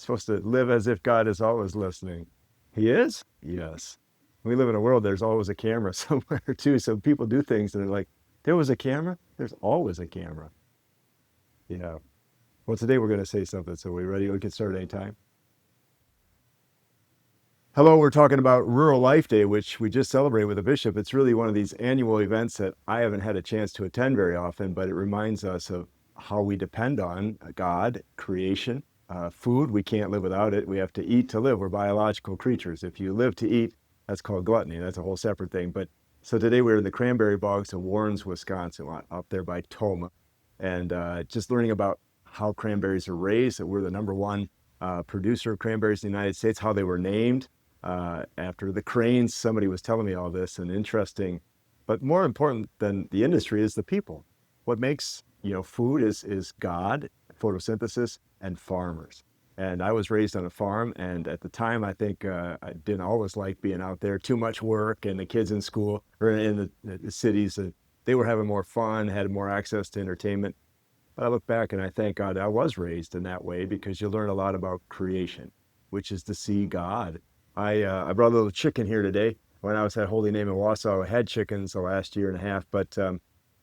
supposed to live as if God is always listening. He is? Yes. We live in a world, there's always a camera somewhere too. So people do things and they're like, there was a camera? There's always a camera. Yeah. Well, today we're going to say something. So we ready? We can start anytime. Hello, we're talking about Rural Life Day, which we just celebrated with a bishop. It's really one of these annual events that I haven't had a chance to attend very often, but it reminds us of how we depend on God, creation, food. We can't live without it. We have to eat to live. We're biological creatures. If you live to eat, that's called gluttony. That's a whole separate thing. But so today we're in the cranberry bogs of Warrens, Wisconsin, up there by Toma, and just learning about how cranberries are raised, that we're the number one producer of cranberries in the United States, how they were named after the cranes. Somebody was telling me all this, and interesting, but more important than the industry is the people. What makes food is God, photosynthesis, and farmers. And I was raised on a farm, and at the time I think I didn't always like being out there. Too much work, and the kids in school or in the cities, they were having more fun, had more access to entertainment. But I look back and I thank God I was raised in that way, because you learn a lot about creation, which is to see God. I brought a little chicken here today. When I was at Holy Name in Wausau, I had chickens the last year and a half, but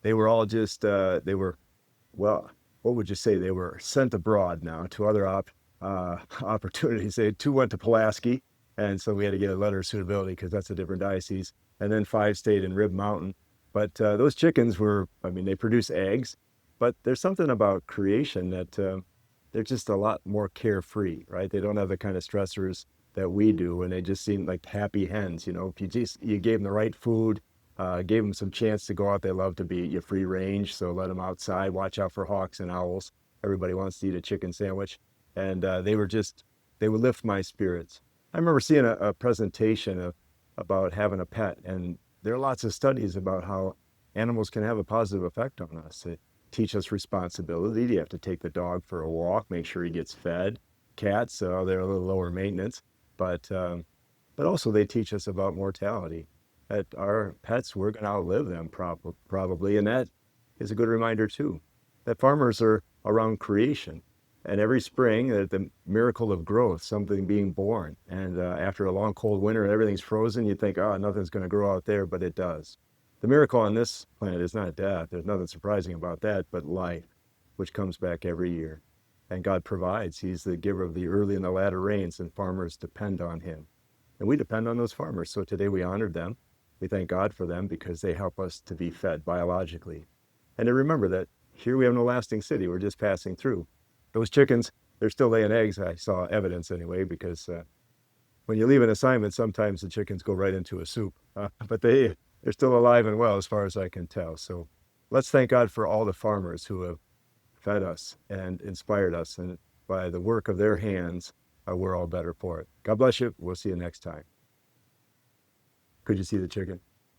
they were all just, well, what would you say? They were sent abroad now to other opportunities. Two went to Pulaski, and so we had to get a letter of suitability because that's a different diocese. And then 5 stayed in Rib Mountain. But those chickens were, they produce eggs, but there's something about creation that they're just a lot more carefree, right? They don't have the kind of stressors that we do, and they just seem like happy hens. If you gave them the right food, gave them some chance to go out. They love to be free range, so let them outside. Watch out for hawks and owls. Everybody wants to eat a chicken sandwich, and they would lift my spirits. I remember seeing a presentation about having a pet, and there are lots of studies about how animals can have a positive effect on us. They teach us responsibility. You have to take the dog for a walk, make sure he gets fed. Cats, they're a little lower maintenance, but also they teach us about mortality. That our pets, we're going to outlive them probably, and that is a good reminder too. That farmers are around creation, and every spring, the miracle of growth, something being born. And after a long cold winter and everything's frozen, you think, oh, nothing's going to grow out there, but it does. The miracle on this planet is not death. There's nothing surprising about that, but life, which comes back every year. And God provides. He's the giver of the early and the latter rains, and farmers depend on him. And we depend on those farmers. So today we honored them. We thank God for them because they help us to be fed biologically. And to remember that here we have no lasting city. We're just passing through. Those chickens, they're still laying eggs. I saw evidence anyway, because when you leave an assignment, sometimes the chickens go right into a soup. But they're still alive and well as far as I can tell. So let's thank God for all the farmers who have fed us and inspired us. And by the work of their hands, we're all better for it. God bless you. We'll see you next time. Could you see the chicken?